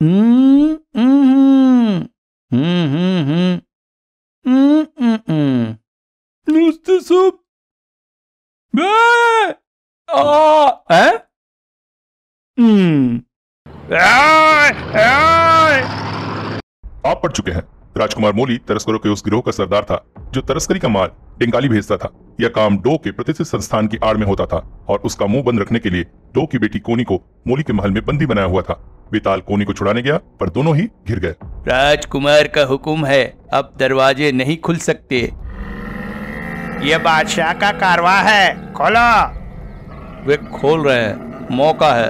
हम्म हम्म हम्म हम्म हम्म नुसते सूप हैं? आप पढ़ चुके हैं राजकुमार मोली तस्करों के उस गिरोह का सरदार था जो तस्करी का माल बंगाली भेजता था। यह काम डो के प्रतिष्ठित संस्थान की आड़ में होता था और उसका मुंह बंद रखने के लिए डो की बेटी कोनी को मोली के महल में बंदी बनाया हुआ था। बेताल कोनी को छुड़ाने गया पर दोनों ही घिर गए। राजकुमार का हुक्म है, अब दरवाजे नहीं खुल सकते। ये बादशाह का कारवा है, खोलो। वे खोल रहे हैं, मौका है।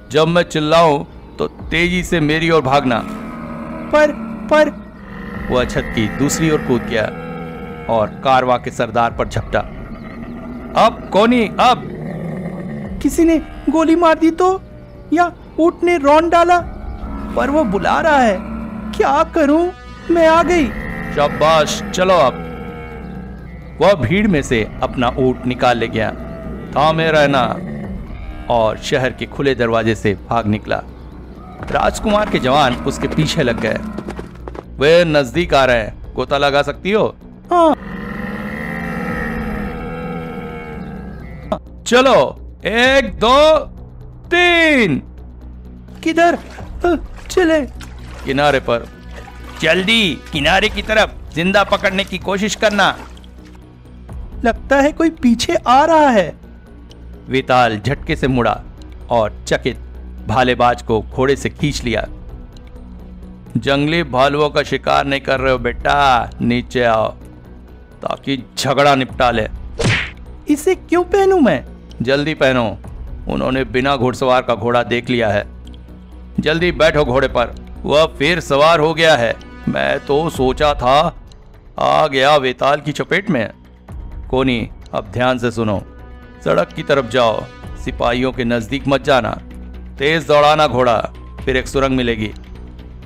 जब मैं चिल्लाऊं तो तेजी से मेरी ओर भागना। पर वह छत की दूसरी ओर कूद गया और कारवा के सरदार पर झपटा। अब कोनी, अब किसी ने गोली मार दी तो, या ऊंट ने रौंद डाला? पर वो बुला रहा है, क्या करूं? मैं आ गई। शाबाश, चलो अब। वह भीड़ में से अपना ऊंट निकाल ले गया, थामे रहना, और शहर के खुले दरवाजे से भाग निकला। राजकुमार के जवान उसके पीछे लग गए। वे नजदीक आ रहे हैं, गोता लगा सकती हो? हाँ। चलो, 1 2 3। किधर चले? किनारे पर। जल्दी किनारे की तरफ, जिंदा पकड़ने की कोशिश करना। लगता है कोई पीछे आ रहा है। वेताल झटके से मुड़ा और चकित भालेबाज को घोड़े से खींच लिया। जंगली भालुओं का शिकार नहीं कर रहे हो बेटा, नीचे आओ ताकि झगड़ा निपटा ले। इसे क्यों पहनूं मैं? जल्दी पहनो, उन्होंने बिना घुड़सवार का घोड़ा देख लिया है। जल्दी बैठो घोड़े पर। वह फिर सवार हो गया है। मैं तो सोचा था आ गया वेताल की चपेट में। कोनी, अब ध्यान से सुनो। सड़क की तरफ जाओ, सिपाहियों के नजदीक मत जाना। तेज दौड़ाना घोड़ा, फिर एक सुरंग मिलेगी।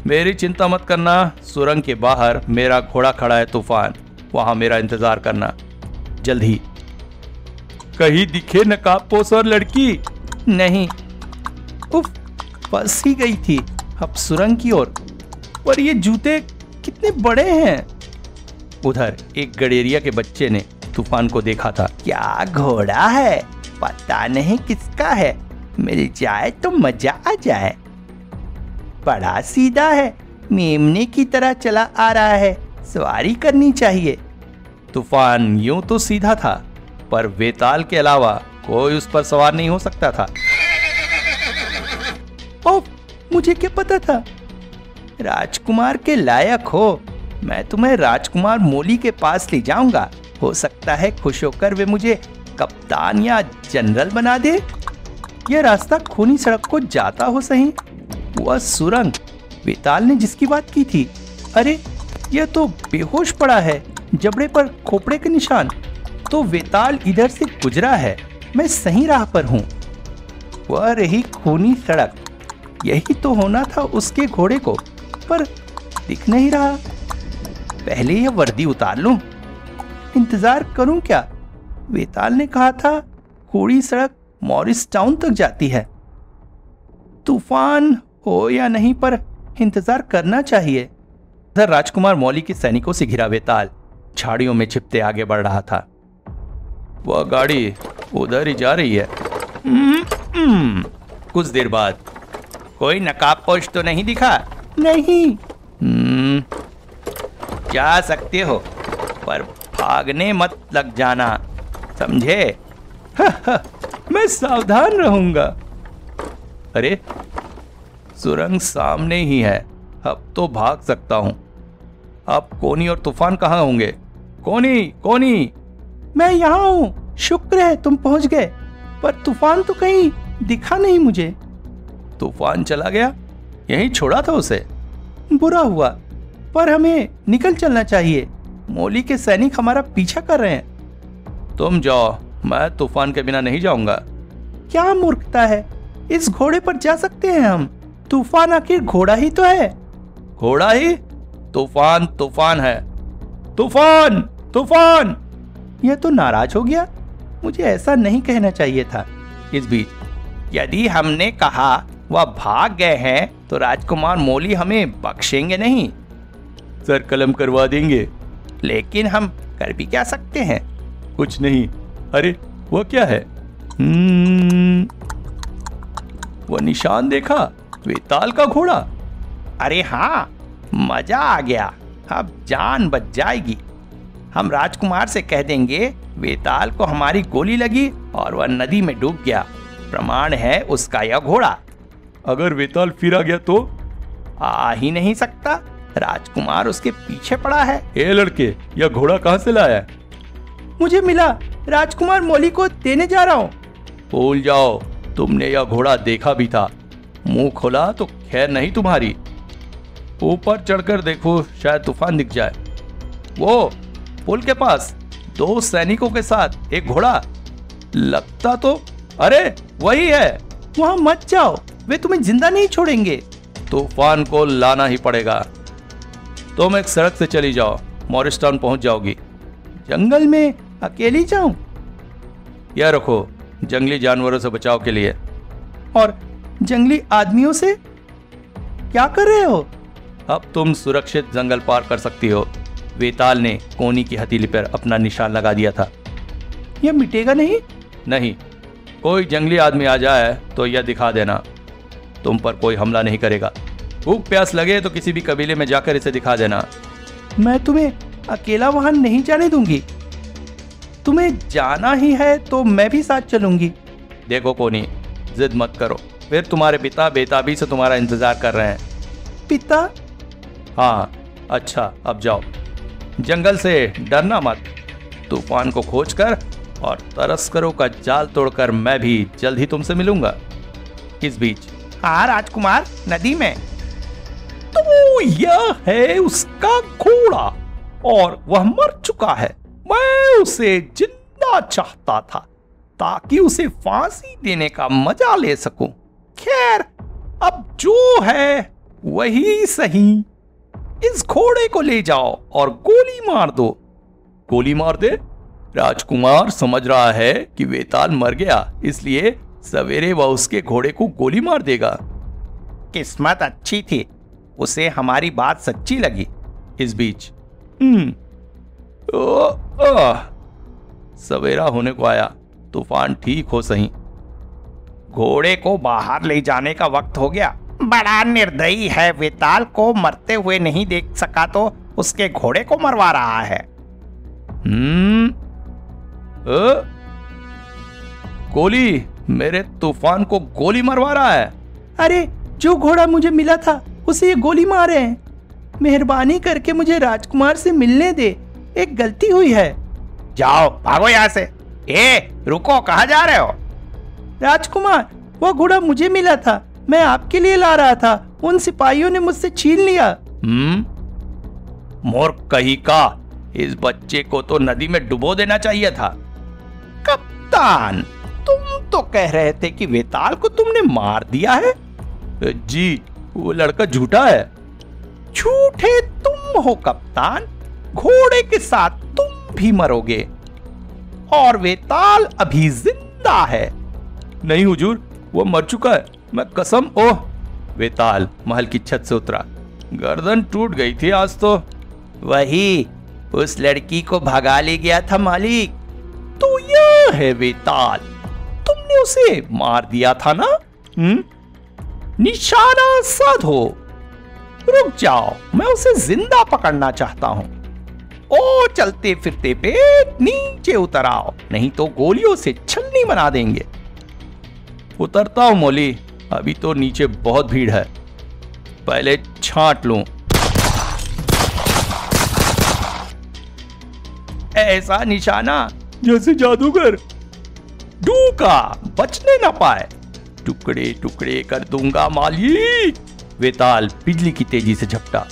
मेरी चिंता मत करना, सुरंग के बाहर मेरा घोड़ा खड़ा है तूफान, वहां मेरा इंतजार करना। जल्दी। कहीं दिखे नकाबपोश और लड़की? नहीं। उफ, फंस ही गई थी। अब सुरंग की ओर। पर ये जूते कितने बड़े हैं। उधर एक गडेरिया के बच्चे ने तूफान को देखा था। क्या घोड़ा है, पता नहीं किसका है, मिल जाए तो मजा आ जाए। बड़ा सीधा है, मेमने की तरह चला आ रहा है, सवारी करनी चाहिए। तूफान यूं तो सीधा था, पर वेताल के अलावा कोई उस पर सवार नहीं हो सकता था। ओह, मुझे क्या पता था? राजकुमार के लायक हो, मैं तुम्हें राजकुमार मोली के पास ले जाऊंगा। हो सकता है खुश होकर वे मुझे कप्तान या जनरल बना दे। यह रास्ता खूनी सड़क को जाता हो सही। वह सुरंग वेताल ने जिसकी बात की थी, अरे यह तो बेहोश पड़ा है, जबड़े पर खोपड़े के निशान। तो वेताल इधर से गुजरा है, मैं सही राह पर हूँ। वह रही खूनी सड़क, यही तो होना था उसके घोड़े को, पर दिख नहीं रहा। पहले यह वर्दी उतार लूं। इंतजार करूं क्या? वेताल ने कहा था खूनी सड़क मॉरिस टाउन तक जाती है। तूफान हो या नहीं, पर इंतजार करना चाहिए। उधर राजकुमार मौली के सैनिकों से घिरा वेताल झाड़ियों में छिपते आगे बढ़ रहा था। वह गाड़ी उधर ही जा रही है। कुछ देर बाद, कोई नकाबपोश तो नहीं दिखा? नहीं। जा सकते हो, पर भागने मत लग जाना, समझे? मैं सावधान रहूंगा। अरे, सुरंग सामने ही है, अब तो भाग सकता हूं। अब कोनी और तूफान कहाँ होंगे? कोनी, मैं यहाँ हूं। शुक्र है तुम पहुंच गए, पर तूफान तो कहीं दिखा नहीं मुझे। तूफान चला गया? यहीं छोड़ा था उसे। बुरा हुआ, पर हमें निकल चलना चाहिए। मोली के सैनिक हमारा पीछा कर रहे हैं। तुम जाओ, मैं तूफान के बिना नहीं जाऊंगा। क्या मूर्खता है, इस घोड़े पर जा सकते हैं हम। तूफान आखिर घोड़ा ही तो है। घोड़ा ही? तूफान है। तूफान! यह तो नाराज हो गया, मुझे ऐसा नहीं कहना चाहिए था। इस बीच, यदि हमने कहा वह भाग गए हैं तो राजकुमार मोली हमें बख्शेंगे नहीं। सर कलम करवा देंगे। लेकिन हम कर भी क्या सकते हैं? कुछ नहीं। अरे वो क्या है? वो निशान देखा? वेताल का घोड़ा। अरे हाँ, मजा आ गया, अब जान बच जाएगी। हम राजकुमार से कह देंगे वेताल को हमारी गोली लगी और वह नदी में डूब गया। प्रमाण है उसका यह घोड़ा। अगर वेताल फिर आ गया तो? आ ही नहीं सकता, राजकुमार उसके पीछे पड़ा है। ए लड़के, यह घोड़ा कहाँ से लाया है? मुझे मिला, राजकुमार मोली को देने जा रहा हूँ। भूल जाओ, तुमने यह घोड़ा देखा भी था। मुंह खोला तो खैर नहीं तुम्हारी। ऊपर चढ़कर देखो, शायद तूफान दिख जाए। वो पुल के पास 2 सैनिकों के साथ एक घोड़ा लगता तो। अरे वही है। वहां मत जाओ, वे तुम्हें जिंदा नहीं छोड़ेंगे। तूफान को लाना ही पड़ेगा। तुम एक सड़क से चली जाओ, मॉरिस टाउन पहुंच जाओगी। जंगल में अकेली जाऊं? यह रखो, जंगली जानवरों से बचाव के लिए। और जंगली आदमियों से? क्या कर रहे हो? अब तुम सुरक्षित जंगल पार कर सकती हो। वेताल ने कोनी की हथेली पर अपना निशान लगा दिया था। यह मिटेगा नहीं? नहीं, कोई जंगली आदमी आ जाए तो यह दिखा देना। तुम पर कोई हमला नहीं करेगा। भूख प्यास लगे तो किसी भी कबीले में जाकर इसे दिखा देना। मैं तुम्हें अकेला वहां नहीं जाने दूंगी। तुम्हें जाना ही है तो मैं भी साथ चलूंगी। देखो कोनी, जिद मत करो, फिर तुम्हारे पिता बेताबी से तुम्हारा इंतजार कर रहे हैं। पिता? हाँ, अच्छा अब जाओ। जंगल से डरना मत। तूफान को खोजकर और तस्करों का जाल तोड़कर मैं भी जल्द ही तुमसे मिलूंगा। इस बीच। हाँ राजकुमार, नदी में। तो यह है उसका घोड़ा और वह मर चुका है। मैं उसे जिंदा चाहता था ताकि उसे फांसी देने का मजा ले सकूं। खैर, अब जो है वही सही। इस घोड़े को ले जाओ और गोली मार दो। गोली मार दे? राजकुमार समझ रहा है कि वेताल मर गया, इसलिए सवेरे वह उसके घोड़े को गोली मार देगा। किस्मत अच्छी थी, उसे हमारी बात सच्ची लगी। इस बीच सवेरा होने को आया। तूफान ठीक हो सही। घोड़े को बाहर ले जाने का वक्त हो गया। बड़ा निर्दयी है, वेताल को मरते हुए नहीं देख सका तो उसके घोड़े को मरवा रहा है। गोली, मेरे तूफान को गोली मरवा रहा है। अरे, जो घोड़ा मुझे मिला था उसे ये गोली मारे हैं। मेहरबानी करके मुझे राजकुमार से मिलने दे, एक गलती हुई है। जाओ, भागो यहाँ से। रुको, कहाँ जा रहे हो? राजकुमार, वह घोड़ा मुझे मिला था, मैं आपके लिए ला रहा था, उन सिपाहियों ने मुझसे छीन लिया। मूर्ख कहीं का, इस बच्चे को तो नदी में डुबो देना चाहिए था। कप्तान, तुम तो कह रहे थे कि वेताल को तुमने मार दिया है। जी, वो लड़का झूठा है। झूठे तुम हो कप्तान, घोड़े के साथ तुम भी मरोगे और वेताल अभी जिंदा है। नहीं हुजूर, वो मर चुका है, मैं कसम। ओह, वेताल महल की छत से उतरा। गर्दन टूट गई थी आज तो। वही उस लड़की को भगा ले गया था मालिक। तो यह है वेताल, तुमने उसे मार दिया था ना? निशाना साधो। रुक जाओ, मैं उसे जिंदा पकड़ना चाहता हूं। ओ चलते फिरते पे नीचे उतर आओ, नहीं तो गोलियों से छलनी बना देंगे। उतरता हूं मौली, अभी तो नीचे बहुत भीड़ है, पहले छांट लूं। ऐसा निशाना जैसे जादूगर, डूका बचने ना पाए। टुकड़े टुकड़े कर दूंगा मालिक। वेताल बिजली की तेजी से झपटा।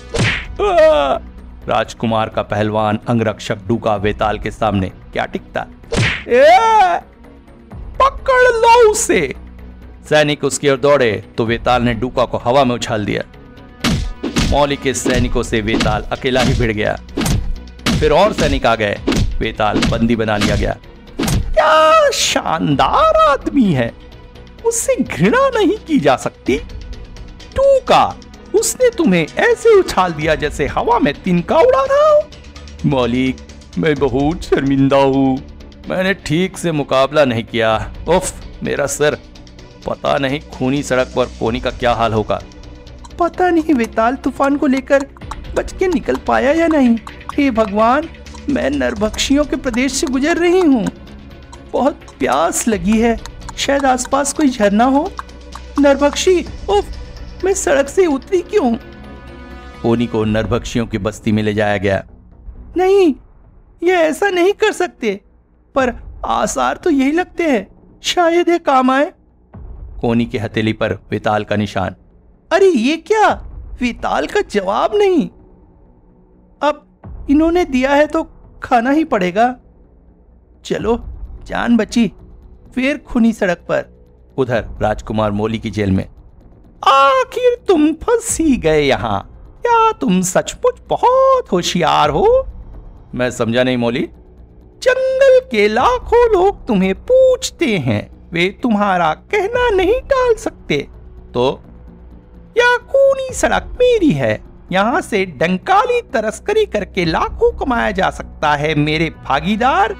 राजकुमार का पहलवान अंगरक्षक डूका वेताल के सामने क्या टिकता। पकड़ लो उसे। सैनिक उसकी ओर दौड़े तो वेताल ने डूका को हवा में उछाल दिया। मौली के सैनिकों से वेताल अकेला ही भिड़ गया। फिर और सैनिक आ गए, वेताल बंदी बना लिया गया। क्या शानदार आदमी है, उससे घृणा नहीं की जा सकती। टूका, उसने तुम्हें ऐसे उछाल दिया जैसे हवा में तिनका उड़ा रहा हो। मालिक, मैं बहुत शर्मिंदा हूँ, मैंने ठीक से मुकाबला नहीं किया। उफ, मेरा सर। पता नहीं खूनी सड़क पर कोनी का क्या हाल होगा। पता नहीं वेताल तूफान को लेकर बच के निकल पाया या नहीं। हे भगवान, मैं नरभक्षियों के प्रदेश से गुजर रही हूँ। बहुत प्यास लगी है, शायद आसपास कोई झरना हो। नरभक्षी, उफ, मैं सड़क से उतरी क्यों? कोनी को नरभक्षियों की बस्ती में ले जाया गया। नहीं, ये ऐसा नहीं कर सकते, पर आसार तो यही लगते हैं, शायद ये काम आए। कोनी की हथेली पर वेताल का निशान। अरे ये क्या? वेताल का जवाब नहीं। अब इन्होंने दिया है तो खाना ही पड़ेगा। चलो, जान बची। फिर खूनी सड़क पर। उधर राजकुमार मोली की जेल में। आखिर तुम फंस ही गए यहाँ। क्या तुम सचमुच बहुत होशियार हो? मैं समझा नहीं मोली। जंगल के लाखों लोग तुम्हें पूछते हैं, वे तुम्हारा कहना नहीं टाल सकते। तो यह खूनी सड़क मेरी है, यहाँ से डंकाली तस्करी करके लाखों कमाया जा सकता है। मेरे भागीदार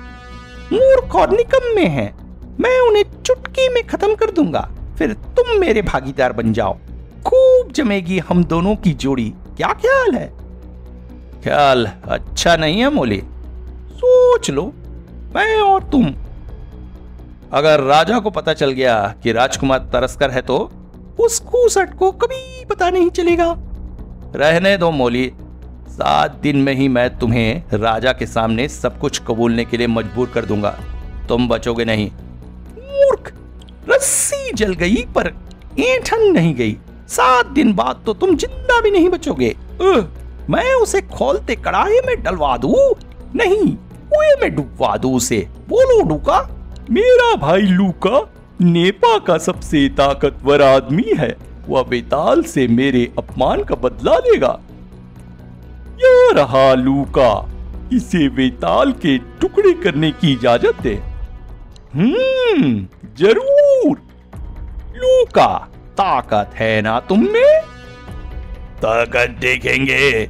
मूर्ख और निकम्मे हैं, मैं उन्हें चुटकी में खत्म कर दूंगा, फिर तुम मेरे भागीदार बन जाओ। खूब जमेगी हम दोनों की जोड़ी। क्या ख्याल है? ख्याल अच्छा नहीं है मोली। सोच लो, मैं और तुम। अगर राजा को पता चल गया कि राजकुमार तस्कर है तो उस खूसट को कभी पता नहीं चलेगा। रहने दो मोली, 7 दिन में ही मैं तुम्हें राजा के सामने सब कुछ कबूलने के लिए मजबूर कर दूंगा। तुम बचोगे नहीं। मूर्ख, रस्सी जल गई पर ऐंठन नहीं गई। 7 दिन बाद तो तुम जिंदा भी नहीं बचोगे। मैं उसे खोलते कड़ाहे में डलवा दूं? नहीं, कुएं में डुबवा दूं उसे। बोलो लूका। मेरा भाई लूका नेपा का सबसे ताकतवर आदमी है, वह वेताल से मेरे अपमान का बदला लेगा। यह रहा लूका, इसे वेताल के टुकड़े करने की इजाजत दे। जरूर। लूका, ताकत है ना तुम में? ताकत देखेंगे।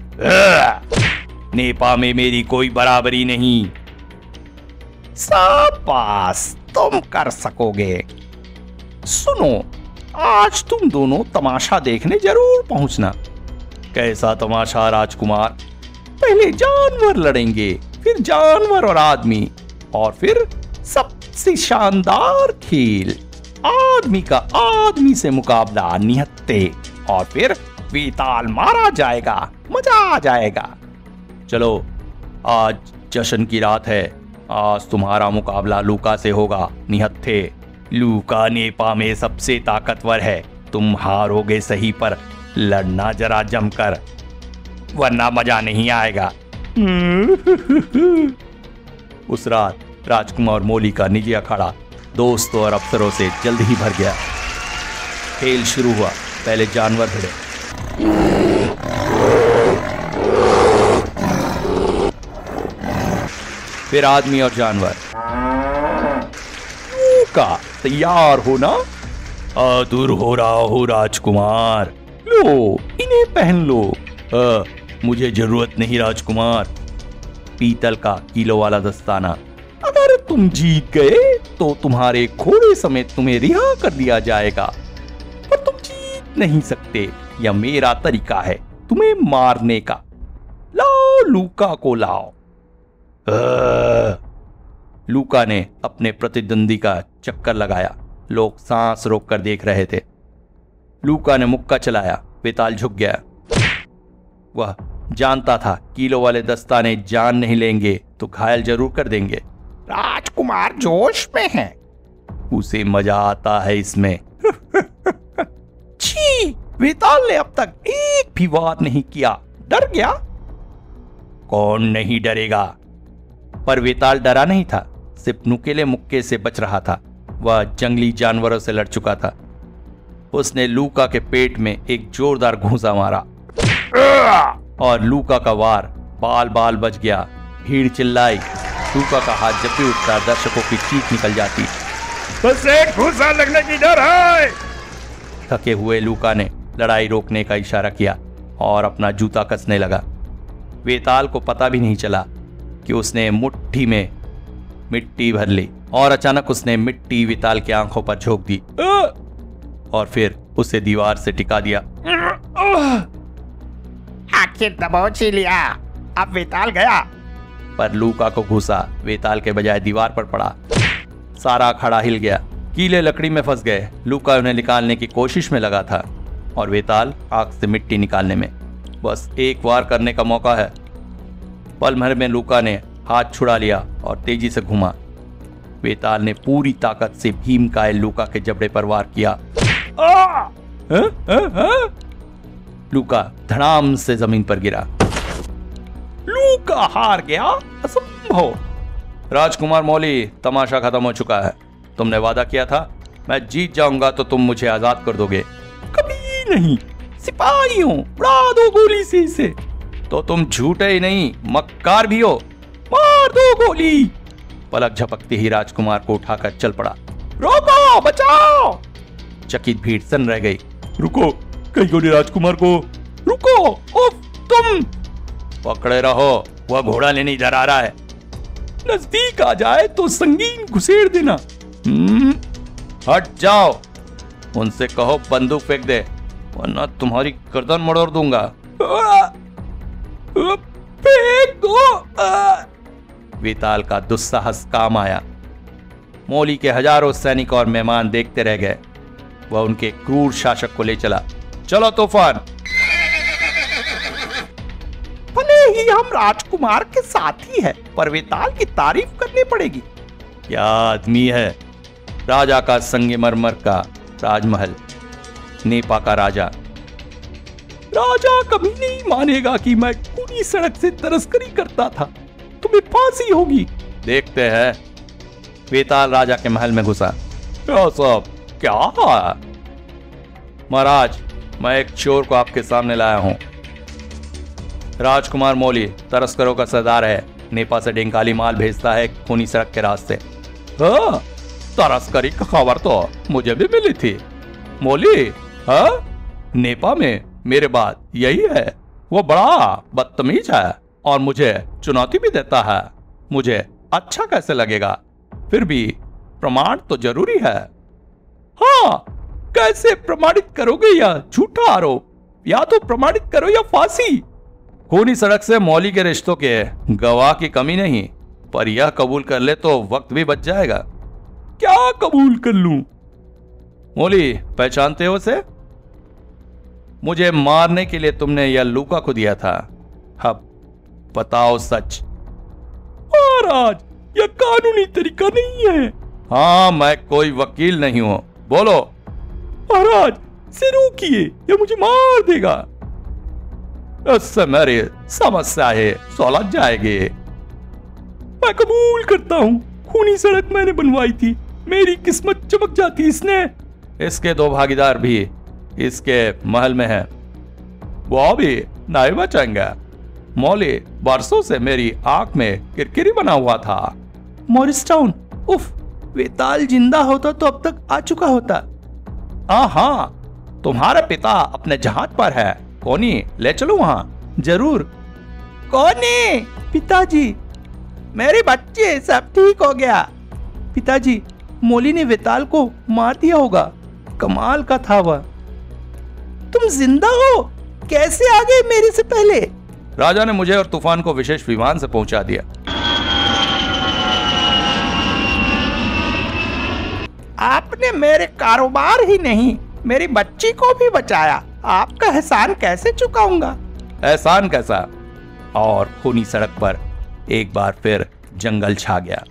नेपा में मेरी कोई बराबरी नहीं। शाबाश, तुम कर सकोगे। सुनो, आज तुम दोनों तमाशा देखने जरूर पहुंचना। कैसा तमाशा राजकुमार? पहले जानवर लड़ेंगे, फिर जानवर और आदमी, और फिर सबसे शानदार खेल, आदमी का आदमी से मुकाबला निहत्थे, और फिर वेताल मारा जाएगा। मजा आ जाएगा। चलो, आज जश्न की रात है। आज तुम्हारा मुकाबला लूका से होगा निहत्थे। लूका नेपा में सबसे ताकतवर है। तुम हारोगे सही, पर लड़ना जरा जमकर, वरना मजा नहीं आएगा। उस रात राजकुमार मोली का निजी अखाड़ा दोस्तों और अफसरों से जल्द ही भर गया। खेल शुरू हुआ। पहले जानवर भिड़े, फिर आदमी और जानवर। लूका, तैयार हो ना? आतुर हो रहा हो राजकुमार। लो, इन्हें पहन लो। मुझे जरूरत नहीं राजकुमार। पीतल का किलो वाला दस्ताना। अगर तुम जीत गए तो तुम्हारे घोड़े समेत तुम्हें रिहा कर दिया जाएगा, पर तुम जीत नहीं सकते। यह मेरा तरीका है तुम्हें मारने का। लाओ, लूका को लाओ। लूका ने अपने प्रतिद्वंदी का चक्कर लगाया। लोग सांस रोककर देख रहे थे। लूका ने मुक्का चलाया। वेताल झुक गया। वह जानता था किलो वाले दस्ताने जान नहीं लेंगे तो घायल जरूर कर देंगे। राजकुमार जोश में है, उसे मजा आता है इसमें। छी, वेताल ने अब तक एक भी वार नहीं किया। डर गया? कौन नहीं डरेगा? पर वेताल डरा नहीं था, सिर्फ नुकीले मुक्के से बच रहा था। वह जंगली जानवरों से लड़ चुका था। उसने लूका के पेट में एक जोरदार घूंसा मारा और लूका का वार बाल बाल बच गया। भीड़ चिल्लाई। लूका का हाथ जब भी उठता दर्शकों की चीख निकल जाती। बस एक घूसा लगने की डर है। थके हुए लूका ने लड़ाई रोकने का इशारा किया और अपना जूता कसने लगा। वेताल को पता भी नहीं चला कि उसने मुट्ठी में मिट्टी भर ली और अचानक उसने मिट्टी वेताल की आंखों पर झोंक दी और फिर उसे दीवार से टिका दिया। आखिर दबोच ही लिया, अब वेताल गया। पर लूका को घुसा वेताल के बजाय दीवार पर पड़ा। सारा अखाड़ा हिल गया, कीले लकड़ी में फंस गए। लूका उन्हें निकालने की कोशिश में लगा था और वेताल आग से मिट्टी निकालने में। बस एक वार करने का मौका है। पल भर में लूका ने हाथ छुड़ा लिया और तेजी से घुमा। वेताल ने पूरी ताकत से भीमकाय लूका के जबड़े पर वार किया। लूका धड़ाम से जमीन पर गिरा। लूका हार गया, असंभव। राजकुमार मौली, तमाशा खत्म हो चुका है। तुमने वादा किया था मैं जीत जाऊंगा तो तुम मुझे आजाद कर दोगे। कभी नहीं। सिपाहियों, उड़ा दो गोली से इसे। तो तुम झूठे ही नहीं मक्कार भी हो। मार दो गोली। पलक झपकते ही राजकुमार को उठाकर चल पड़ा। रोको, बचाओ। चकित भीड़ सन रह गई। रुको, कहीं गोली राजकुमार को। रुको, उफ, तुम पकड़े रहो, वह घोड़ा लेने इधर आ रहा है। नजदीक आ जाए तो संगीन घुसेड़ देना। हट जाओ, उनसे कहो बंदूक फेंक दे वरना तुम्हारी गर्दन मड़ोड़ दूंगा। फेंक दो। वेताल का दुस्साहस काम आया। मौली के हजारों सैनिक और मेहमान देखते रह गए। वह उनके क्रूर शासक को ले चला। चलो तूफान। भले ही हम राजकुमार के साथी हैं, पर वेताल की तारीफ करनी पड़ेगी। क्या आदमी है। राजा का संगमरमर का राजमहल, नेपा का राजा। राजा कभी नहीं मानेगा कि मैं पूरी सड़क से तस्करी करता था। तुम्हें फांसी होगी। देखते हैं। वेताल राजा के महल में घुसा। सब क्या? महाराज, मैं एक चोर को आपके सामने लाया हूं। राजकुमार मौली तस्करों का सरदार है। नेपा से डेंकाली माल भेजता है खूनी सड़क के रास्ते। हाँ, तस्करी की खबर तो मुझे भी मिली थी। मौली, हाँ, नेपा में मेरे बाद यही है। वो बड़ा बदतमीज है और मुझे चुनौती भी देता है। मुझे अच्छा कैसे लगेगा? फिर भी प्रमाण तो जरूरी है। हाँ, कैसे प्रमाणित करोगे? या झूठा आरोप, या तो प्रमाणित करो या फांसी। खूनी सड़क से मौली के रिश्तों के गवाह की कमी नहीं, पर यह कबूल कर ले तो वक्त भी बच जाएगा। क्या कबूल कर लूं? मौली, पहचानते हो उसे? मुझे मारने के लिए तुमने यह लूका को दिया था। अब बताओ सच। महाराज, यह कानूनी तरीका नहीं है। हाँ, मैं कोई वकील नहीं हूं। बोलो। महाराज, से रोकिए, यह मुझे मार देगा। इससे मेरी समस्याएं सुलझ जाएगी। मैं कबूल करता हूँ, खूनी सड़क मैंने बनवाई थी। मेरी किस्मत चमक जाती इसने। इसके दो भागीदार भी इसके महल में हैं। वो भी नहीं बचेंगे। मौली बरसों से मेरी आंख में किरकिरी बना हुआ था। मॉरिस टाउन, उफ, वेताल जिंदा होता तो अब तक आ चुका होता। हाँ, तुम्हारे पिता अपने जहाज पर है। कोनी, ले चलो वहां। जरूर। कोनी, पिताजी, मेरे बच्चे, सब ठीक हो गया। पिताजी, मौली ने वेताल को मार दिया होगा। कमाल का था वह। तुम जिंदा हो? कैसे आ गए मेरे से पहले? राजा ने मुझे और तूफान को विशेष विमान से पहुंचा दिया। आपने मेरे कारोबार ही नहीं, मेरी बच्ची को भी बचाया। आपका एहसान कैसे चुकाऊंगा? एहसान कैसा? और खूनी सड़क पर एक बार फिर जंगल छा गया।